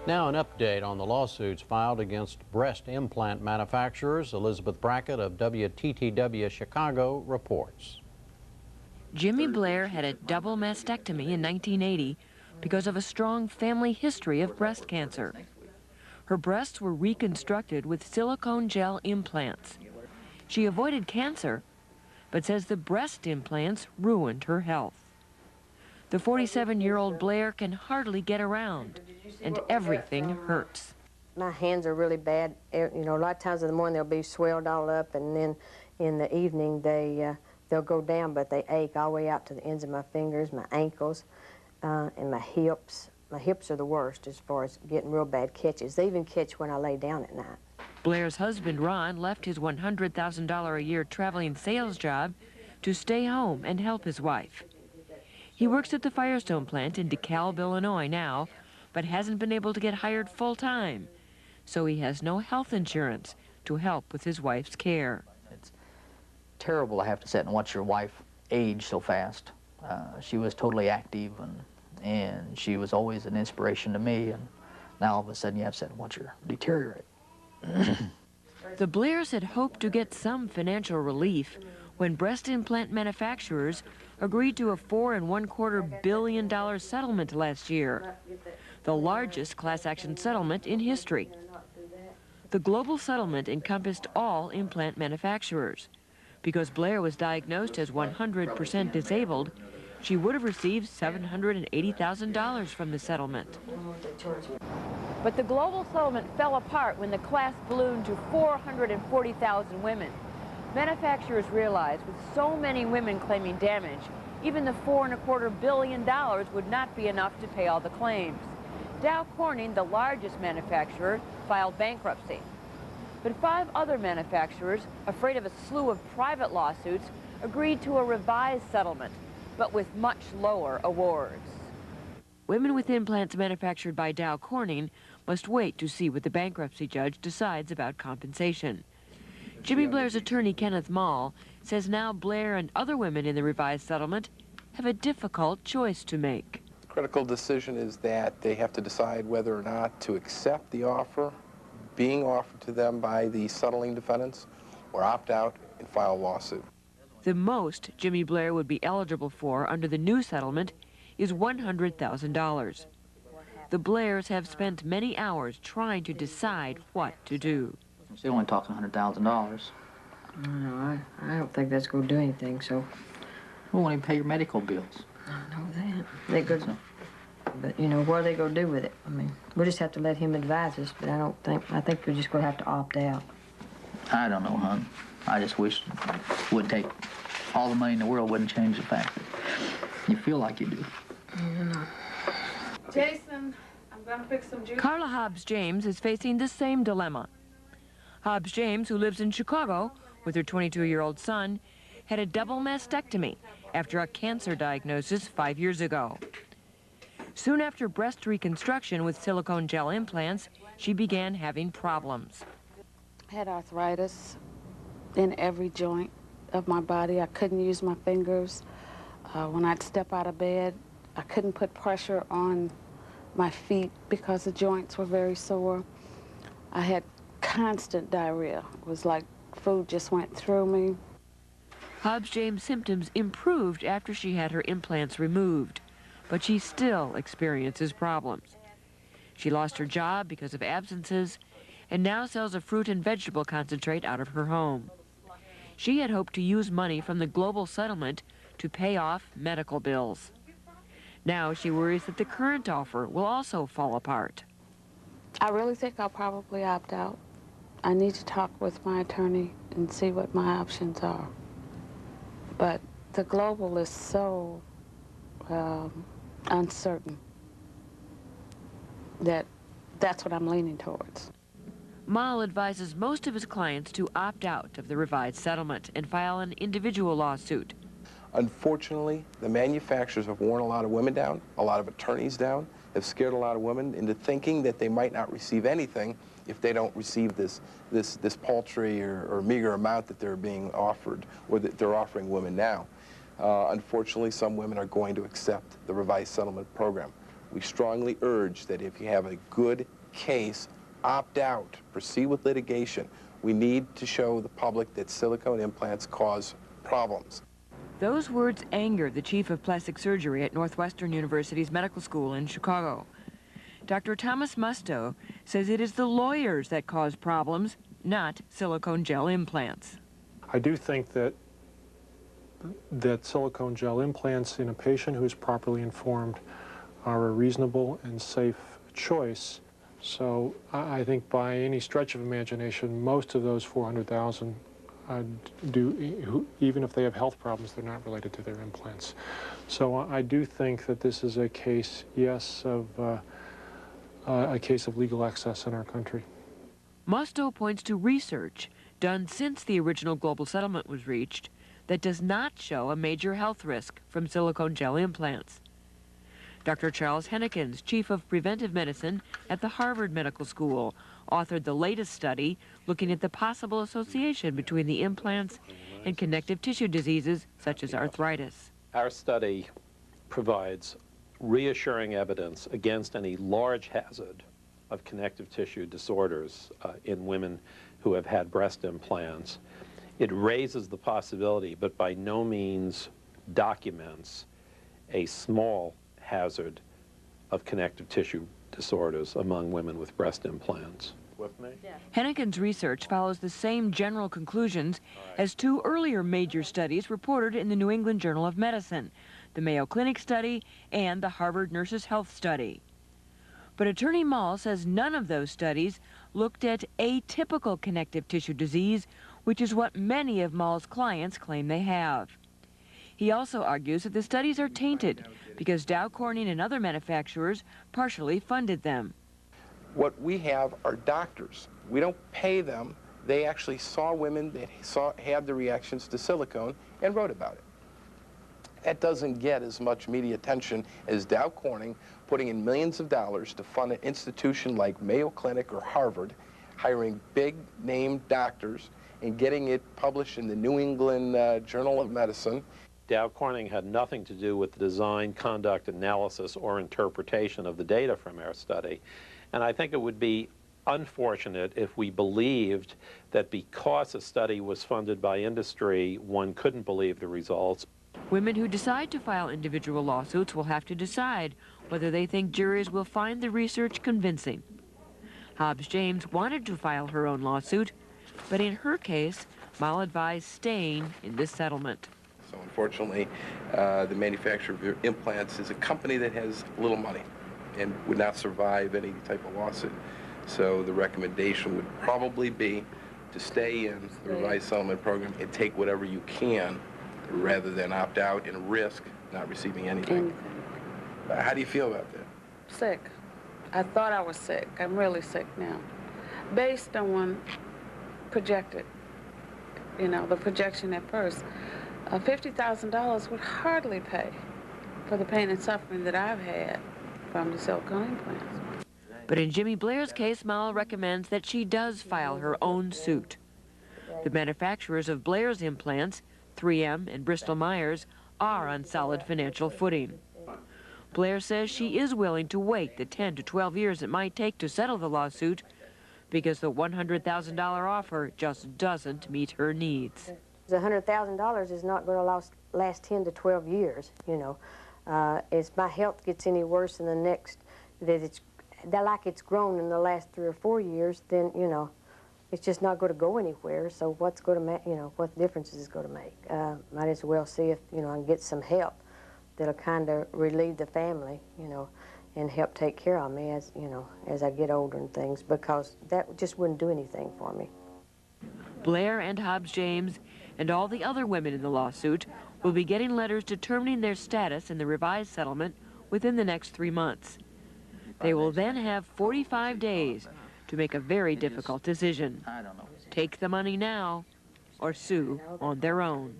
Now an update on the lawsuits filed against breast implant manufacturers. Elizabeth Brackett of WTTW Chicago reports. Jimmy Blair had a double mastectomy in 1980 because of a strong family history of breast cancer. Her breasts were reconstructed with silicone gel implants. She avoided cancer, but says the breast implants ruined her health. The 47-year-old Blair can hardly get around, and everything hurts. My hands are really bad. You know, a lot of times in the morning they'll be swelled all up, and then in the evening they'll go down, but they ache all the way out to the ends of my fingers, my ankles, and my hips. My hips are the worst as far as getting real bad catches. They even catch when I lay down at night. Blair's husband, Ron, left his $100,000 a year traveling sales job to stay home and help his wife. He works at the Firestone plant in DeKalb, Illinois now, but hasn't been able to get hired full-time, so he has no health insurance to help with his wife's care. It's terrible to have to sit and watch your wife age so fast. She was totally active, and she was always an inspiration to me, and now all of a sudden you have to sit and watch her deteriorate. The Blairs had hoped to get some financial relief when breast implant manufacturers agreed to a $4.25 billion settlement last year, the largest class action settlement in history. The global settlement encompassed all implant manufacturers. Because Blair was diagnosed as 100% disabled, she would have received $780,000 from the settlement. But the global settlement fell apart when the class ballooned to 440,000 women. Manufacturers realized with so many women claiming damage, even the $4.25 billion would not be enough to pay all the claims. Dow Corning, the largest manufacturer, filed bankruptcy. But 5 other manufacturers, afraid of a slew of private lawsuits, agreed to a revised settlement, but with much lower awards. Women with implants manufactured by Dow Corning must wait to see what the bankruptcy judge decides about compensation. Jimmy Blair's attorney, Kenneth Moll, says now Blair and other women in the revised settlement have a difficult choice to make. The critical decision is that they have to decide whether or not to accept the offer being offered to them by the settling defendants or opt out and file a lawsuit. The most Jimmy Blair would be eligible for under the new settlement is $100,000. The Blairs have spent many hours trying to decide what to do. They only talking $100,000. No, I don't think that's going to do anything, so. We won't even pay your medical bills. I know that. They could, but, you know, what are they going to do with it? I mean, we'll just have to let him advise us, but I think we're just going to have to opt out. I don't know, hon. I just wish it would take all the money in the world wouldn't change the fact that you feel like you do. Jason, I'm going to fix some juice. Carla Hobbs-James is facing the same dilemma. Hobbs-James, who lives in Chicago with her 22-year-old son, had a double mastectomy after a cancer diagnosis 5 years ago. Soon after breast reconstruction with silicone gel implants, she began having problems. I had arthritis in every joint of my body. I couldn't use my fingers. When I'd step out of bed, I couldn't put pressure on my feet because the joints were very sore. I had constant diarrhea. It was like food just went through me. Hobbs-James' symptoms improved after she had her implants removed, but she still experiences problems. She lost her job because of absences and now sells a fruit and vegetable concentrate out of her home. She had hoped to use money from the global settlement to pay off medical bills. Now she worries that the current offer will also fall apart. I really think I'll probably opt out. I need to talk with my attorney and see what my options are. But the global is so uncertain that that's what I'm leaning towards. Moll advises most of his clients to opt out of the revised settlement and file an individual lawsuit. Unfortunately, the manufacturers have worn a lot of women down, a lot of attorneys down, have scared a lot of women into thinking that they might not receive anything if they don't receive this paltry or meager amount that they're being offered, or that they're offering women now. Unfortunately, some women are going to accept the revised settlement program. We strongly urge that if you have a good case, opt out, proceed with litigation. We need to show the public that silicone implants cause problems. Those words angered the chief of plastic surgery at Northwestern University's medical school in Chicago. Dr. Thomas Musto says it is the lawyers that cause problems, not silicone gel implants. I do think that silicone gel implants in a patient who is properly informed are a reasonable and safe choice. So I think by any stretch of imagination, most of those 400,000 even if they have health problems, they're not related to their implants. So I do think that this is a case, yes, of a case of legal excess in our country. Musto points to research done since the original global settlement was reached that does not show a major health risk from silicone gel implants. Dr. Charles Hennekens, chief of preventive medicine at the Harvard Medical School, authored the latest study looking at the possible association between the implants and connective tissue diseases such as arthritis. Our study provides reassuring evidence against any large hazard of connective tissue disorders in women who have had breast implants. It raises the possibility, but by no means documents, a small hazard of connective tissue disorders among women with breast implants. With me? Hennekens' research follows the same general conclusions as two earlier major studies reported in the New England Journal of Medicine, the Mayo Clinic study and the Harvard Nurses Health study. But Attorney Moll says none of those studies looked at atypical connective tissue disease, which is what many of Moll's clients claim they have. He also argues that the studies are tainted because Dow Corning and other manufacturers partially funded them. What we have are doctors. We don't pay them. They actually saw women that had the reactions to silicone and wrote about it. That doesn't get as much media attention as Dow Corning putting in millions of dollars to fund an institution like Mayo Clinic or Harvard, hiring big-name doctors and getting it published in the New England Journal of Medicine. Dow Corning had nothing to do with the design, conduct, analysis, or interpretation of the data from our study. And I think it would be unfortunate if we believed that because a study was funded by industry, one couldn't believe the results. Women who decide to file individual lawsuits will have to decide whether they think juries will find the research convincing. Hobbs James wanted to file her own lawsuit, but in her case, Moll advised staying in this settlement. So unfortunately, the manufacturer of implants is a company that has little money and would not survive any type of lawsuit. So the recommendation would probably be to stay in the revised settlement program and take whatever you can rather than opt out and risk not receiving anything. How do you feel about that? Sick. I thought I was sick. I'm really sick now. Based on projected, the projection at first, $50,000 would hardly pay for the pain and suffering that I've had from the silicone implants. But in Jimmy Blair's case, Moll recommends that she does file her own suit. The manufacturers of Blair's implants, 3M and Bristol-Myers, are on solid financial footing. Blair says she is willing to wait the 10 to 12 years it might take to settle the lawsuit because the $100,000 offer just doesn't meet her needs. The $100,000 is not going to last 10 to 12 years, If my health gets any worse in the next, like it's grown in the last 3 or 4 years, then, it's just not going to go anywhere. So what's going to what difference is it going to make? Might as well see if, I can get some help that'll kind of relieve the family, and help take care of me as, as I get older and things, because that just wouldn't do anything for me. Blair and Hobbs James and all the other women in the lawsuit will be getting letters determining their status in the revised settlement within the next 3 months. They will then have 45 days to make a very difficult decision. Take the money now or sue on their own.